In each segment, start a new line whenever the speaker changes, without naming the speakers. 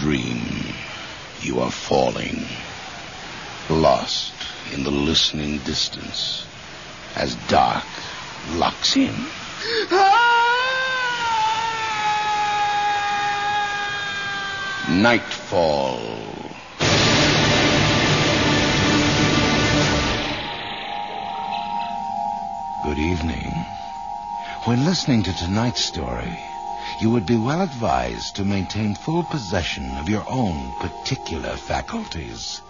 dream, you are falling, lost in the listening distance as dark locks in. Nightfall. Good evening. When listening to tonight's story, you would be well advised to maintain full possession of your own particular faculties.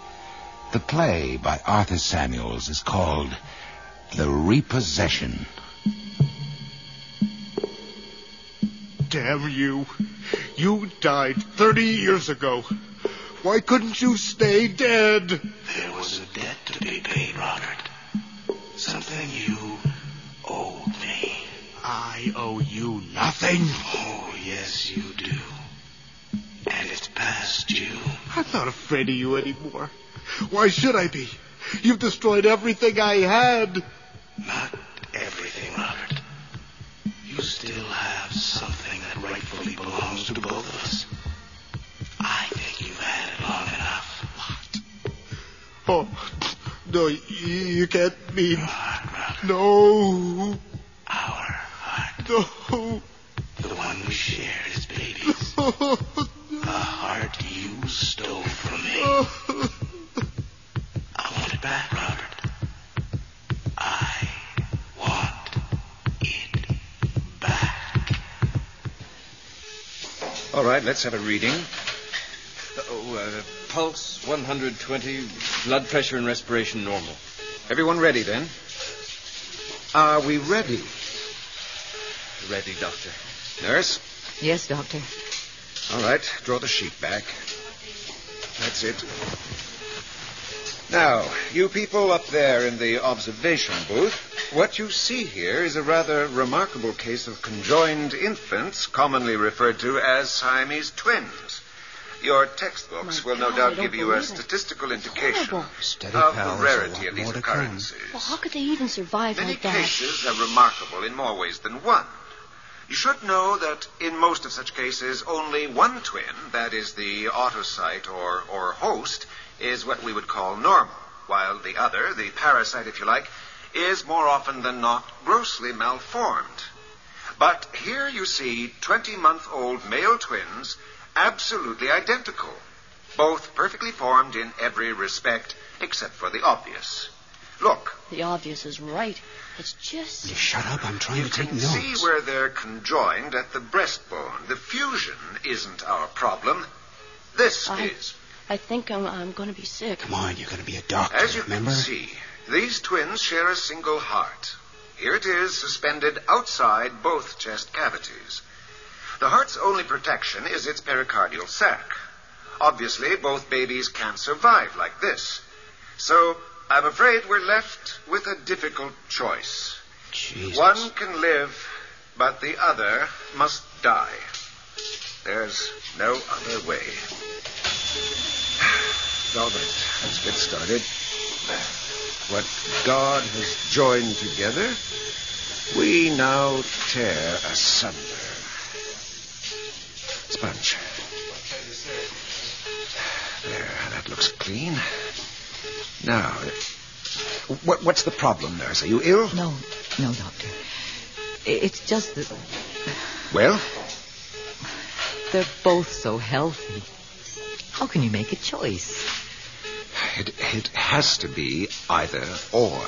The play by Arthur Samuels is called The Repossession.
Damn you. You died 30 years ago. Why couldn't you stay dead?
There was a debt to be paid, Robert. Something you owed me.
I owe you nothing.
Oh, yes, you do. And it's past due.
I'm not afraid of you anymore. Why should I be? You've destroyed everything I had.
Not everything, Robert. You still have something that rightfully belongs to both of us. I think you've had it long enough.
What? Oh, no, you can't mean...
Your heart, Robert.
No.
Our heart.
No.
The one we shared as babies. The heart you stole from me. I want it back, Robert. I want it back.
All right, let's have a reading. Pulse 120, blood pressure and respiration normal. Everyone ready, then? Are we ready? Ready, Doctor. Nurse?
Yes, Doctor.
All right, draw the sheet back. That's it. Now, you people up there in the observation booth, what you see here is a rather remarkable case of conjoined infants, commonly referred to as Siamese twins. Your textbooks will no doubt give you a statistical indication of the rarity of these occurrences.
Well, how could they even survive
Many
like that?
cases are remarkable in more ways than one. You should know that in most of such cases, only one twin, that is the autocyte or host, is what we would call normal, while the other, the parasite if you like, is more often than not grossly malformed. But here you see 20-month-old male twins absolutely identical, both perfectly formed in every respect except for the obvious. Look.
The obvious is right. It's just...
Shut up, I'm trying to take notes.
You can see where they're conjoined at the breastbone. The fusion isn't our problem. This is.
I think I'm going to be sick.
Come on, you're going to be a doctor,
As you
remember?
can see, these twins share a single heart. Here it is, suspended outside both chest cavities. The heart's only protection is its pericardial sac. Obviously, both babies can't survive like this. So, I'm afraid we're left with a difficult choice.
Jesus.
One can live, but the other must die. There's no other way. All right, let's get started. What God has joined together, we now tear asunder. Sponge. There, that looks clean. Now, what's the problem, nurse? Are you ill?
No, Doctor. It's just that...
Well?
They're both so healthy. How can you make a choice?
It has to be either or.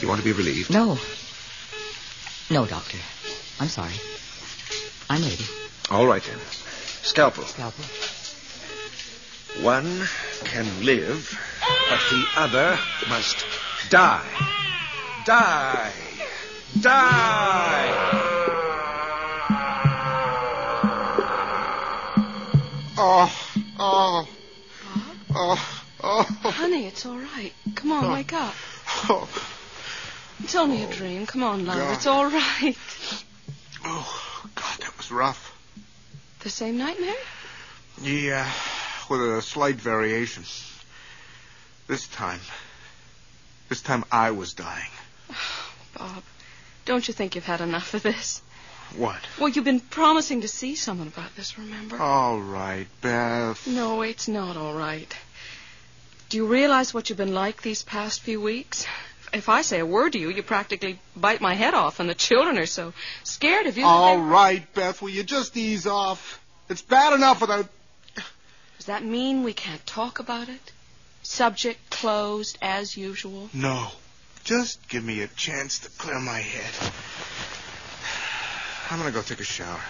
You want to be relieved?
No, Doctor. I'm sorry. I'm ready.
All right, then. Scalpel.
Scalpel.
One can live, but the other must die. Die. Die.
Oh.
Honey, it's all right. Come on, wake up.
Oh.
It's only a dream. Come on, love.
God.
It's all right.
Oh, God, that was rough.
The same nightmare?
Yeah, with a slight variation. This time I was dying.
Bob, don't you think you've had enough of this?
What?
Well, you've been promising to see someone about this, remember?
All right, Beth.
No, it's not all right. Do you realize what you've been like these past few weeks? If I say a word to you, you practically bite my head off, and the children are so scared of you.
All right, Beth, will you just ease off? It's bad enough without...
Does that mean we can't talk about it? Subject closed as usual?
No. Just give me a chance to clear my head. I'm going to go take a shower.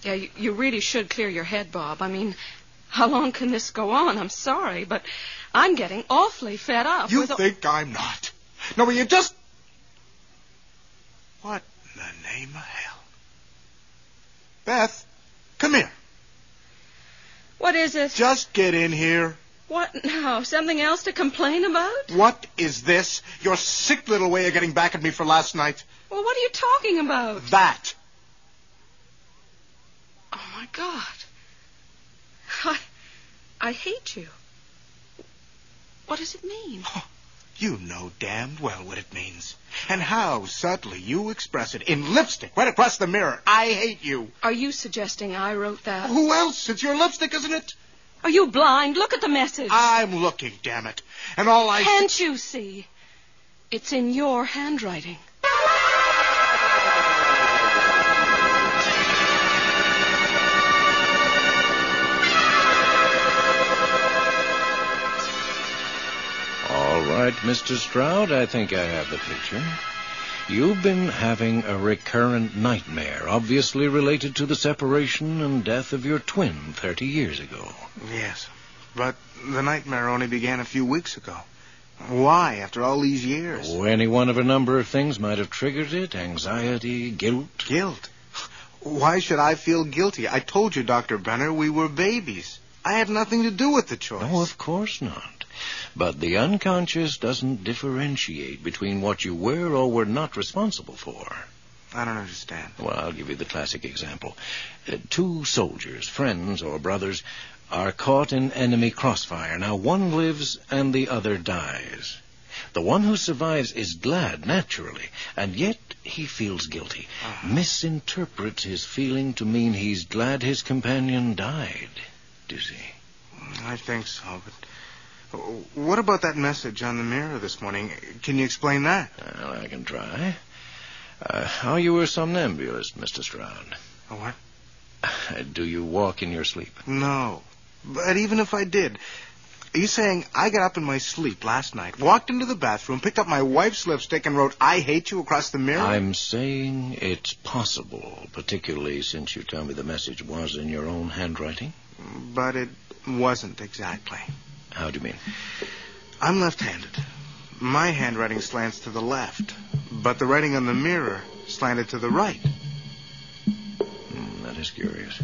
Yeah, you really should clear your head, Bob. I mean, how long can this go on? I'm sorry, but I'm getting awfully fed up.
You think I'm not? No, will you just... What in the name of hell? Beth, come here.
What is it?
Just get in here.
What now? Something else to complain about?
What is this? Your sick little way of getting back at me for last night?
Well, what are you talking about?
That.
Oh, my God. I hate you. What does it mean?
Oh, you know damned well what it means. And how subtly you express it in lipstick right across the mirror. I hate you.
Are you suggesting I wrote that?
Who else? It's your lipstick, isn't it?
Are you blind? Look at the message.
I'm looking, damn it. And all I...
Can't you see? It's in your handwriting.
All right, Mr. Stroud, I think I have the picture. You've been having a recurrent nightmare, obviously related to the separation and death of your twin 30 years ago.
Yes, but the nightmare only began a few weeks ago. Why, after all these years?
Oh, any one of a number of things might have triggered it. Anxiety, guilt.
Guilt? Why should I feel guilty? I told you, Dr. Brenner, we were babies. I had nothing to do with the choice.
No, of course not. But the unconscious doesn't differentiate between what you were or were not responsible for.
I don't understand.
Well, I'll give you the classic example. Two soldiers, friends or brothers, are caught in enemy crossfire. Now, one lives and the other dies. The one who survives is glad, naturally, and yet he feels guilty. Misinterprets his feeling to mean he's glad his companion died. Do you see?
I think so, but... What about that message on the mirror this morning? Can you explain that?
Well, I can try. Are you a somnambulist, Mr. Stroud?
A what?
Do you walk in your sleep?
No. But even if I did, are you saying I got up in my sleep last night, walked into the bathroom, picked up my wife's lipstick, and wrote, "I hate you," across the mirror?
I'm saying it's possible, particularly since you tell me the message was in your own handwriting.
But it wasn't exactly.
How do you mean?
I'm left-handed. My handwriting slants to the left, but the writing on the mirror slanted to the right.
That is curious.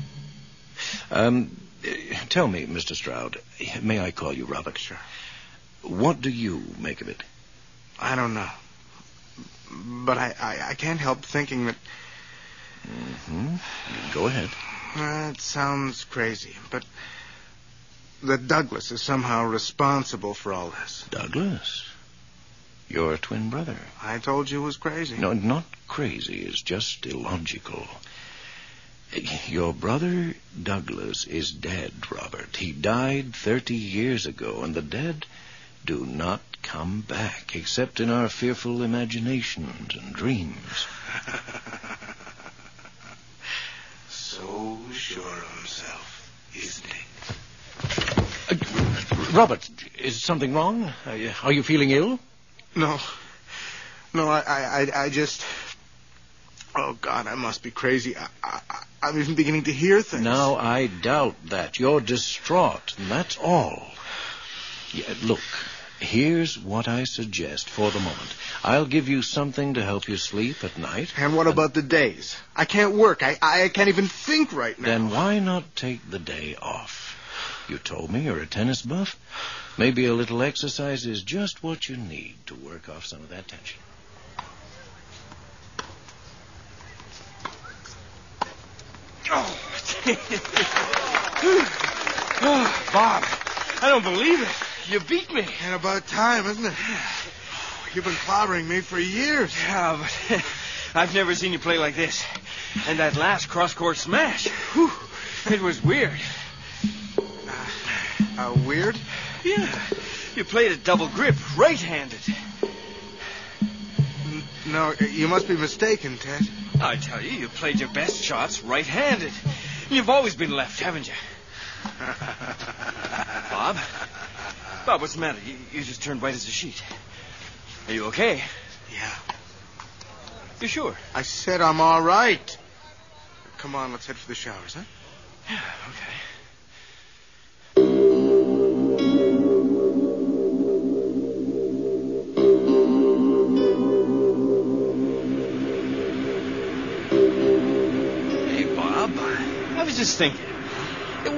Tell me, Mr. Stroud, may I call you Robert?
Sure.
What do you make of it?
I don't know. But I can't help thinking that...
Go ahead.
It sounds crazy, but... that Douglas is somehow responsible for all this.
Douglas? Your twin brother.
I told you it was crazy.
No, not crazy. It's just illogical. Your brother Douglas is dead, Robert. He died 30 years ago, and the dead do not come back, except in our fearful imaginations and dreams.
So sure of himself, isn't he?
Robert, is something wrong? Are you feeling ill?
No, I just... Oh, God, I must be crazy. I'm even beginning to hear things.
Now, I doubt that. You're distraught, and that's all. Yeah, look, here's what I suggest for the moment. I'll give you something to help you sleep at night.
And what about the days? I can't work. I can't even think right now.
Then why not take the day off? You told me you're a tennis buff. Maybe a little exercise is just what you need to work off some of that tension.
Oh, Bob, I don't believe it. You beat me.
And about time, isn't it? You've been clobbering me for years.
Yeah, I've never seen you play like this. And that last cross-court smash. Whew, it was weird.
Weird?
Yeah. You played a double grip, right-handed.
No, you must be mistaken, Ted.
I tell you, you played your best shots right-handed. You've always been left, haven't you? Bob? Bob, what's the matter? You just turned white as a sheet. Are you okay?
Yeah.
You sure?
I said I'm all right. Come on, let's head for the showers, huh?
Yeah, okay. I was just thinking,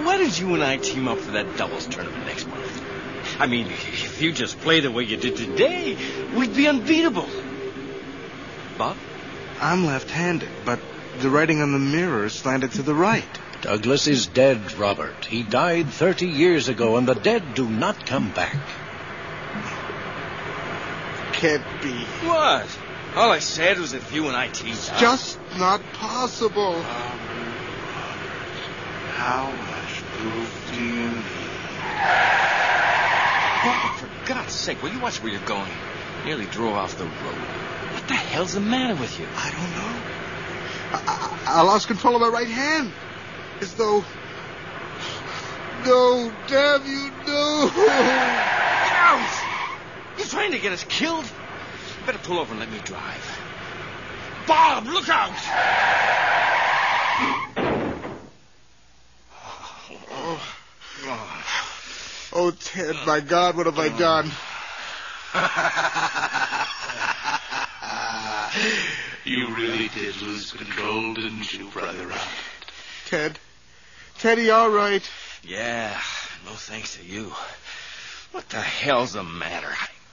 why don't you and I team up for that doubles tournament next month? I mean, if you just play the way you did today, we'd be unbeatable. Bob?
I'm left-handed, but the writing on the mirror is slanted to the right.
Douglas is dead, Robert. He died 30 years ago, and the dead do not come back.
Can't be.
What? All I said was that if you and I teamed up...
Just not possible.
How much proof do you need?
Bob, for God's sake, will you watch where you're going? Nearly drove off the road. What the hell's the matter with you?
I don't know. I lost control of my right hand. As though... No, damn you, no.
Get out! You trying to get us killed? You better pull over and let me drive. Bob, look out!
Oh, Ted, my God, what have I done?
You really did lose control, didn't you, Brother Robert?
Teddy, all right?
Yeah, no thanks to you. What the hell's the matter?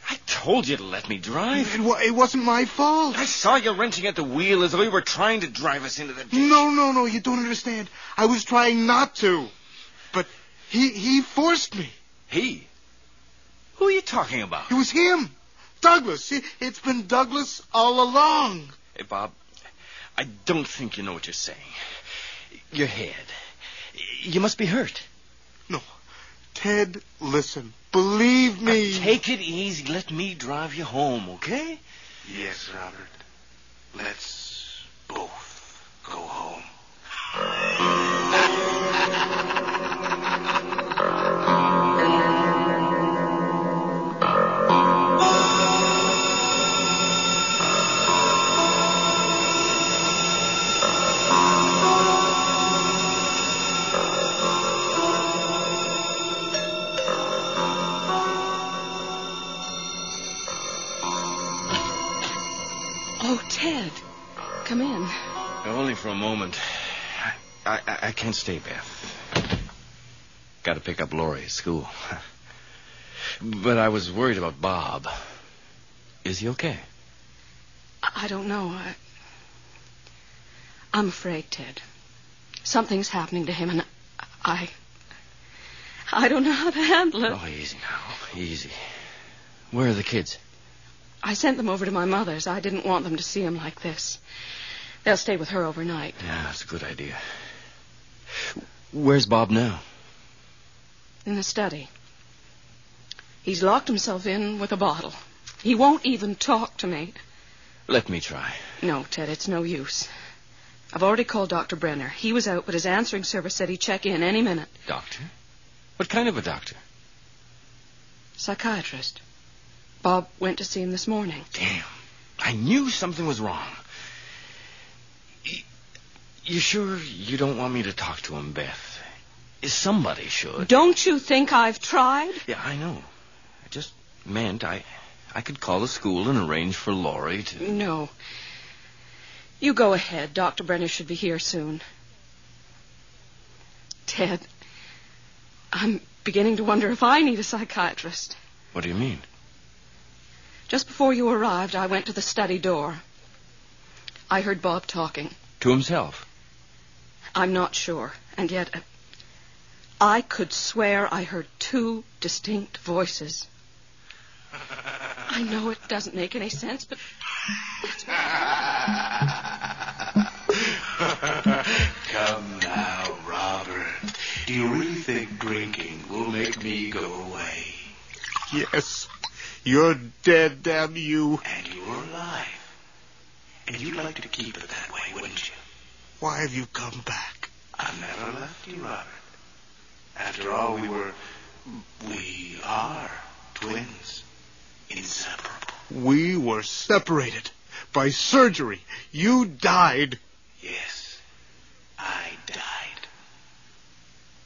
I told you to let me drive.
It wasn't my fault.
I saw you wrenching at the wheel as though you were trying to drive us into the ditch.
No, you don't understand. I was trying not to. But he forced me.
He? Who are you talking about?
It was him. Douglas. It's been Douglas all along.
Hey, Bob, I don't think you know what you're saying. Your head. You must be hurt.
No. Ted, listen. Believe me.
Now, take it easy. Let me drive you home, okay?
Yes, Robert. Let's both go home.
Oh, Ted. Come in.
Only for a moment. I can't stay, Beth. Got to pick up Laurie at school. But I was worried about Bob. Is he okay?
I don't know. I'm afraid, Ted. Something's happening to him, and I don't know how to handle it.
Oh, easy now. Easy. Where are the kids?
I sent them over to my mother's. I didn't want them to see him like this. They'll stay with her overnight.
Yeah, that's a good idea. Where's Bob now?
In the study. He's locked himself in with a bottle. He won't even talk to me.
Let me try.
No, Ted, it's no use. I've already called Dr. Brenner. He was out, but his answering service said he'd check in any minute.
Doctor? What kind of a doctor?
Psychiatrist. Bob went to see him this morning.
Damn. I knew something was wrong. You sure you don't want me to talk to him, Beth? Somebody should.
Don't you think I've tried?
Yeah, I know. I just meant I could call the school and arrange for Laurie to...
No. You go ahead. Dr. Brenner should be here soon. Ted, I'm beginning to wonder if I need a psychiatrist.
What do you mean?
Just before you arrived, I went to the study door. I heard Bob talking.
To himself?
I'm not sure. And yet, I could swear I heard two distinct voices. I know it doesn't make any sense, but that's what
Come now, Robert. Do you really think drinking will make me go away?
Yes. You're dead, damn you.
And you're alive. And you'd like to keep it that way, wouldn't you?
Why have you come back?
I've never left you, Robert. After all, we are twins. Inseparable.
We were separated by surgery. You died.
Yes, I died.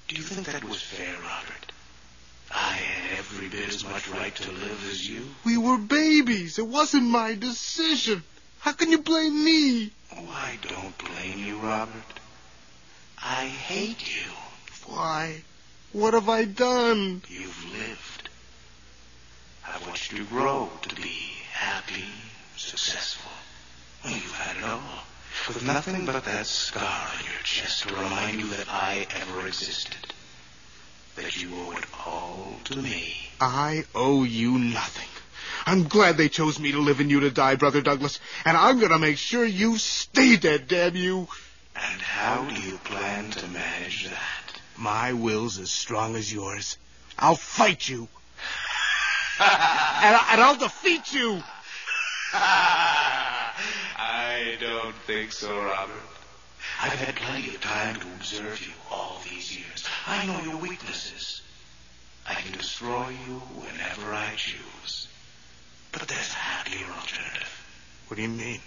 Do you think that was fair, Robert? I had every bit as much right to live as you.
We were babies. It wasn't my decision. How can you blame me?
Oh, I don't blame you, Robert. I hate you.
Why? What have I done?
You've lived. I've watched you grow to be happy, successful. Well, you've had it all. With nothing but that scar on your chest to remind you that I ever existed. That you owe it all to me.
I owe you nothing. I'm glad they chose me to live and you to die, Brother Douglas. And I'm going to make sure you stay dead, damn you.
And how do you plan to manage that?
My will's as strong as yours. I'll fight you. and I'll defeat you.
I don't think so, Robert. I've had plenty of time to observe you all these years. I know your weaknesses. I can destroy you whenever I choose. But there's a happier alternative.
What do you mean?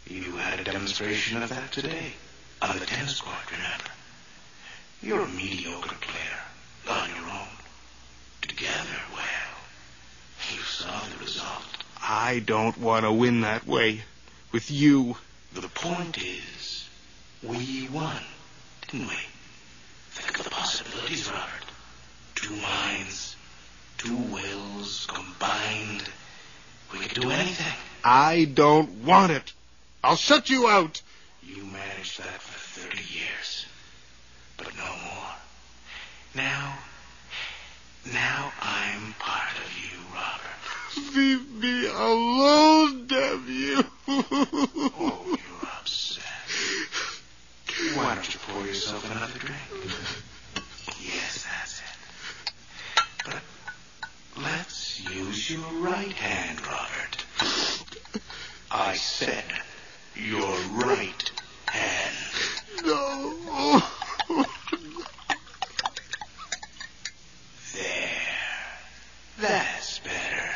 You had a demonstration of that today. On the tennis court, remember? You're a mediocre player. On your own. Together, well, you saw the result.
I don't want to win that way. With you.
The point is, we won, didn't we? Think of the possibilities, Robert. 2 minds, 2 wills combined. We could do anything.
I don't want it. I'll shut you out.
You managed that for 30 years. But no more. Now I'm part of you, Robert.
Leave me alone, damn you.
Oh, you're upset. Why don't you pour yourself another drink? Yes, that's it. But let's use your right hand, Robert. I said your right hand.
No.
There. That's better.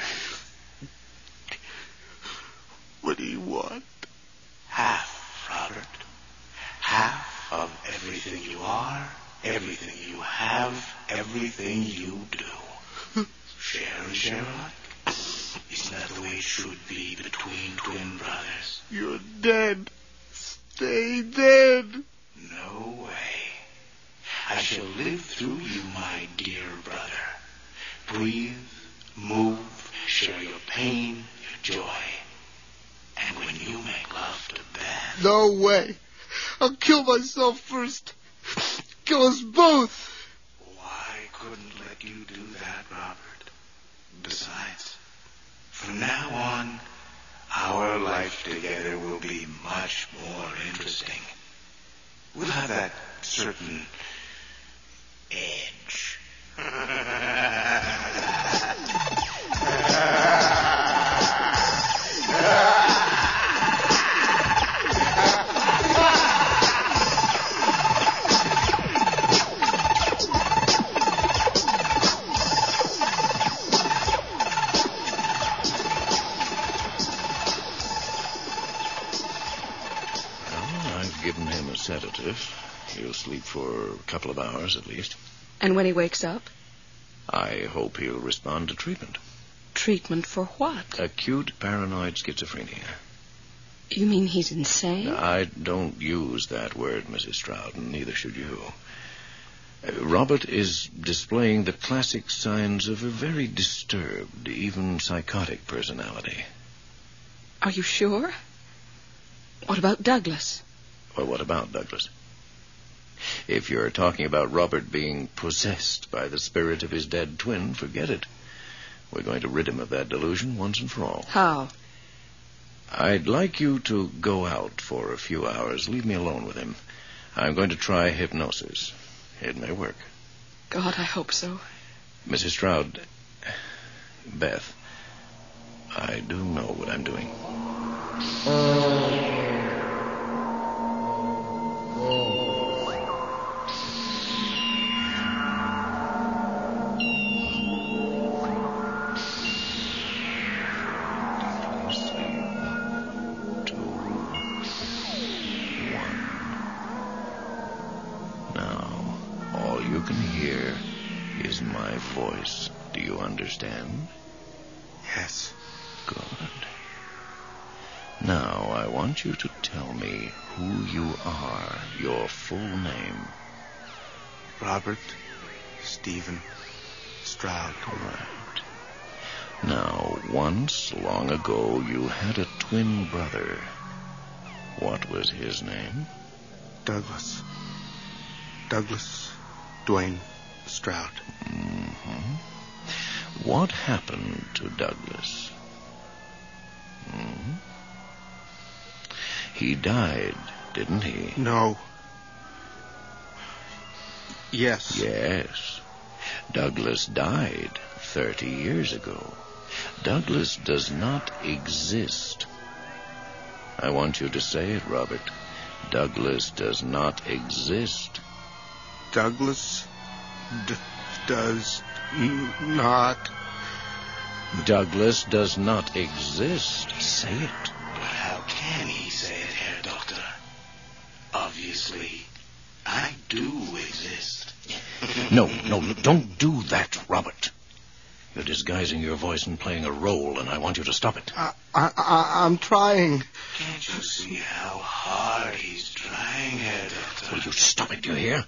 What do you want?
Half, Robert. Half of everything you are, everything you have, everything you do. Share and share alike. Isn't that the way it should be between twin brothers?
You're dead. Stay dead.
No way. I shall live through you, my dear brother. Breathe, move, share your pain, your joy. And when you make love to Beth...
No way. I'll kill myself first. Kill us both.
I couldn't let you do that, Robert. Besides, from now on, our life together will be much more interesting. We'll have that certain edge.
Given him a sedative. He'll sleep for a couple of hours at least.
And when he wakes up?
I hope he'll respond to treatment.
Treatment for what?
Acute paranoid schizophrenia.
You mean he's insane?
I don't use that word, Mrs. Stroud, and neither should you. Robert is displaying the classic signs of a very disturbed, even psychotic personality.
Are you sure? What about Douglas?
Well, what about Douglas? If you're talking about Robert being possessed by the spirit of his dead twin, forget it. We're going to rid him of that delusion once and for all.
How?
I'd like you to go out for a few hours. Leave me alone with him. I'm going to try hypnosis. It may work.
God, I hope so.
Mrs. Stroud, Beth, I do know what I'm doing. My voice. Do you understand?
Yes.
Good. Now, I want you to tell me who you are, your full name.
Robert Stephen Stroud.
Right. Now, once, long ago, you had a twin brother. What was his name?
Douglas Dwayne Stroud.
Mm-hmm. What happened to Douglas? Mm-hmm. He died, didn't he?
No. Yes.
Yes. Douglas died 30 years ago. Douglas does not exist. I want you to say it, Robert. Douglas does not exist.
Douglas does not.
Douglas does not exist. Say it.
But how can he say it, Herr Doctor? Obviously, I do exist.
No, don't do that, Robert. You're disguising your voice and playing a role, and I want you to stop it.
I'm trying.
Can't you see how hard he's trying, Herr Doctor?
Will you stop it, do you hear?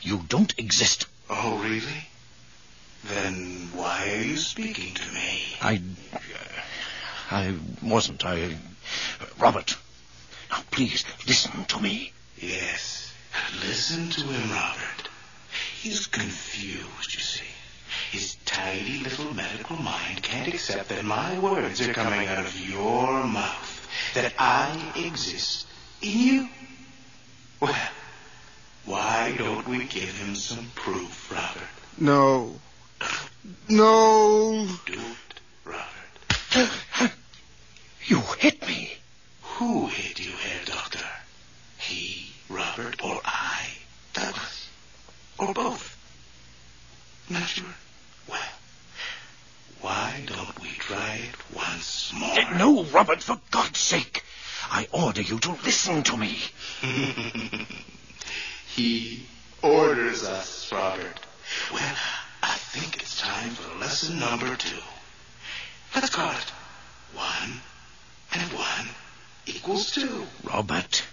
You don't exist.
Oh, really? Then why are you speaking to me?
I wasn't. Robert, now please, listen to me.
Yes, listen to him, Robert. He's confused, you see. His tidy little medical mind can't accept that my words are coming out of your mouth, that I exist in you. Well, why don't we give him some proof, Robert?
No.
Do it, Robert.
You hit me.
Who hit you, Herr Doctor? He, Robert, or I, Douglas? Or both? Not sure? Well, why don't we try it once more?
No, Robert, for God's sake. I order you to listen to me.
He orders us, Robert. Well, I think it's time for lesson number 2. Let's call it 1 and 1 equals 2.
Robert.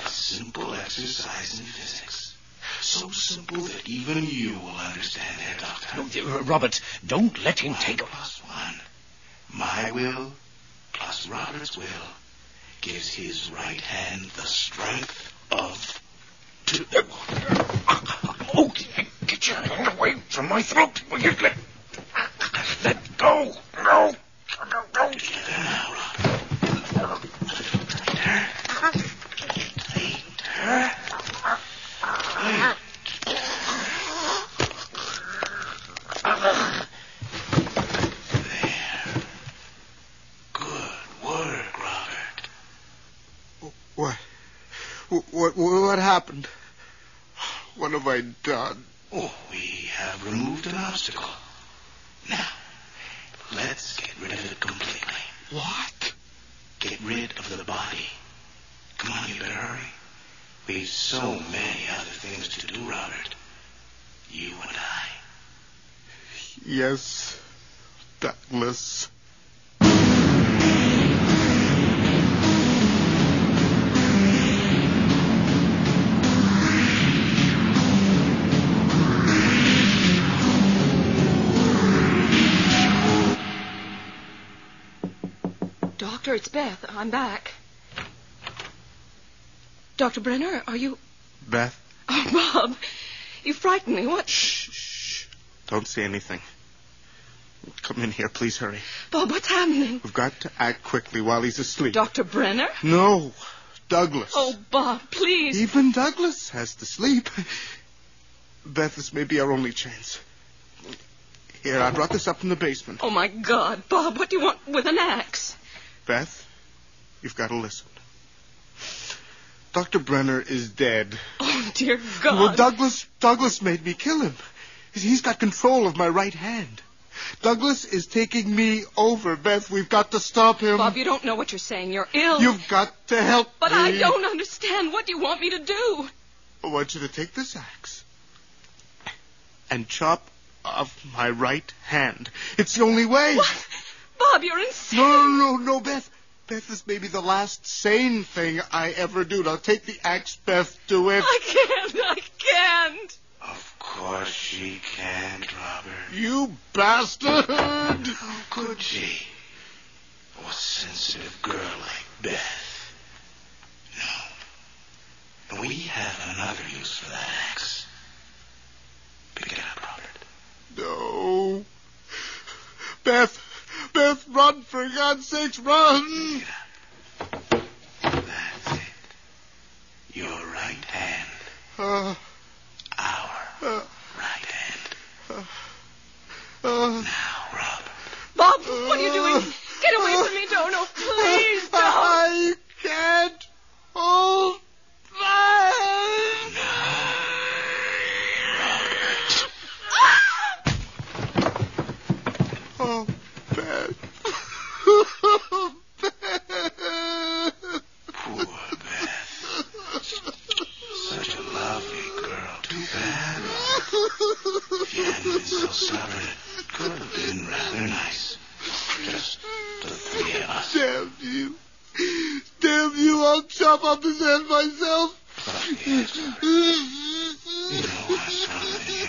A simple exercise in physics. So simple that even you will understand, Herr Doctor.
No, Robert, don't let him take...
1 plus 1. My will plus Robert's will gives his right hand the strength of 2.
Oh, get your hand away from my throat. Will you let go? No.
Together now, Robert. Later. There. Good work, Robert.
What happened? What have I done?
Oh, we have removed an obstacle. Now, let's get rid of it completely.
What?
Get rid of the body. Come on, you better hurry. We've so many other things to do, Robert. You and I.
Yes, Douglas.
Doctor, it's Beth. I'm back. Dr. Brenner, are you...
Beth?
Oh, Bob, you frightened me. What?
Shh. Don't say anything. Come in here, please hurry.
Bob, what's happening?
We've got to act quickly while he's asleep.
Dr. Brenner?
No, Douglas.
Oh, Bob, please.
Even Douglas has to sleep. Beth, this may be our only chance. Here, I brought this up from the basement.
Oh, my God. Bob, what do you want with an axe?
Beth, you've got to listen. Dr. Brenner is dead.
Oh, dear God.
Well, Douglas made me kill him. He's got control of my right hand. Douglas is taking me over, Beth. We've got to stop him.
Bob, you don't know what you're saying. You're ill.
You've got to help me.
But I don't understand. What do you want me to do?
I want you to take this axe and chop off my right hand. It's the only way.
What? Bob, you're insane.
No, Beth. Beth, this may be the last sane thing I ever do. Now take the axe, Beth. Do it.
I can't.
Of course she can't, Robert.
You bastard!
How could she? A sensitive girl like Beth. No. We have another use for that axe. Pick it up, Robert.
No. Beth, run, for God's sakes, run!
Pick it up. That's it. Your right hand. Our right hand. Now, Robert.
Bob, what are you doing? Get away from me, Dono. Please don't.
I can't hold back. Oh, Beth.
Poor Beth. Such a lovely girl. Too bad. If you hadn't been so stubborn, it could have been rather nice. Just the three of us.
Damn you, I'll chop off his head myself.
But yes, you know I'm stronger than you.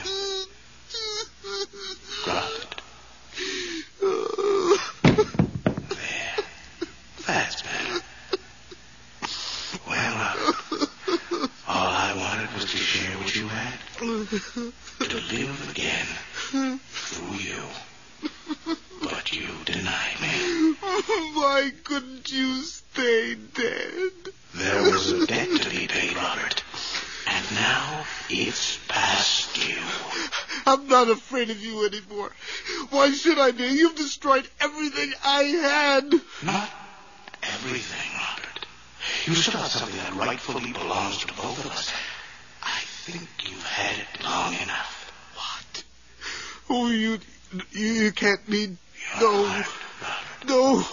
Drop it. There. That's better. Well, Robert, all I wanted was to share what you had. To live again through you. But you denied me.
Why couldn't you stay dead?
There was a debt to be paid, Robert. And now it's past due.
I'm not afraid of you anymore. Why should I be? You've destroyed everything I had.
Not everything, Robert. You still have something that rightfully belongs to both of us. I think you've had it long enough.
What? Oh, you can't mean...
Your
No.
heart, Robert.
No.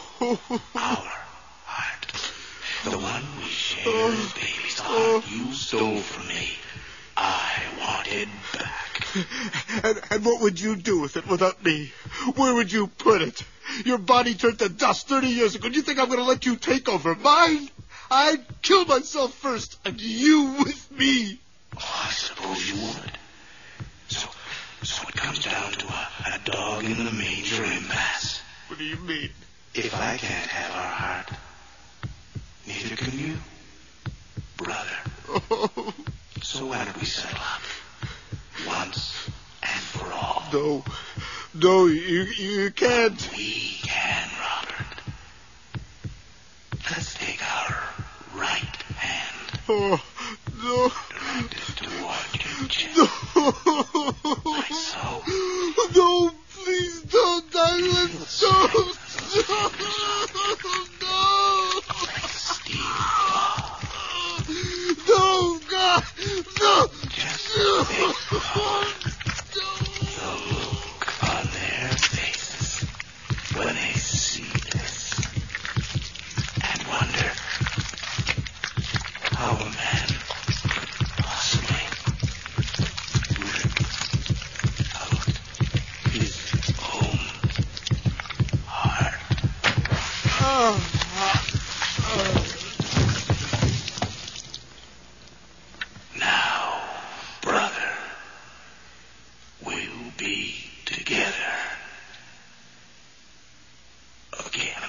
Our heart. The one we share as babies. The heart you stole from me. I want it back.
And what would you do with it without me? Where would you put it? Your body turned to dust 30 years ago. Do you think I'm going to let you take over mine? I'd kill myself first, and you with me.
Oh, I suppose you would. So it comes down to a dog in the manger impasse.
What do you mean?
If I can't have our heart, neither can you, brother.
Oh.
So why don't we settle up once and for all?
No, you can't.
We can, Robert. Let's take our right hand.
Oh, no.
Direct it toward your chest.
No.
Like so.
No, please don't, Douglas. Don't. No.
Like steel claw.
No, God. No.
Just think the look on their faces when they see this and wonder how a man could possibly rip out his own heart. Now, brother, we'll be together again.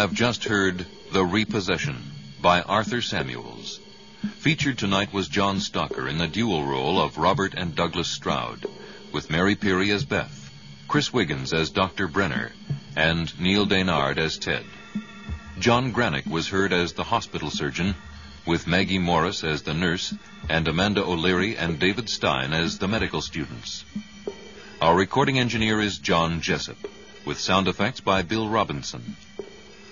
have just heard The Repossession by Arthur Samuels. Featured tonight was John Stalker in the dual role of Robert and Douglas Stroud, with Mary Peary as Beth, Chris Wiggins as Dr. Brenner, and Neil Daynard as Ted. John Granick was heard as the hospital surgeon, with Maggie Morris as the nurse, and Amanda O'Leary and David Stein as the medical students. Our recording engineer is John Jessup, with sound effects by Bill Robinson.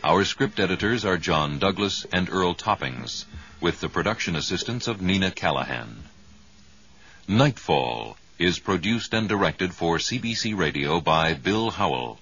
Our script editors are John Douglas and Earl Toppings, with the production assistance of Nina Callahan. Nightfall is produced and directed for CBC Radio by Bill Howell.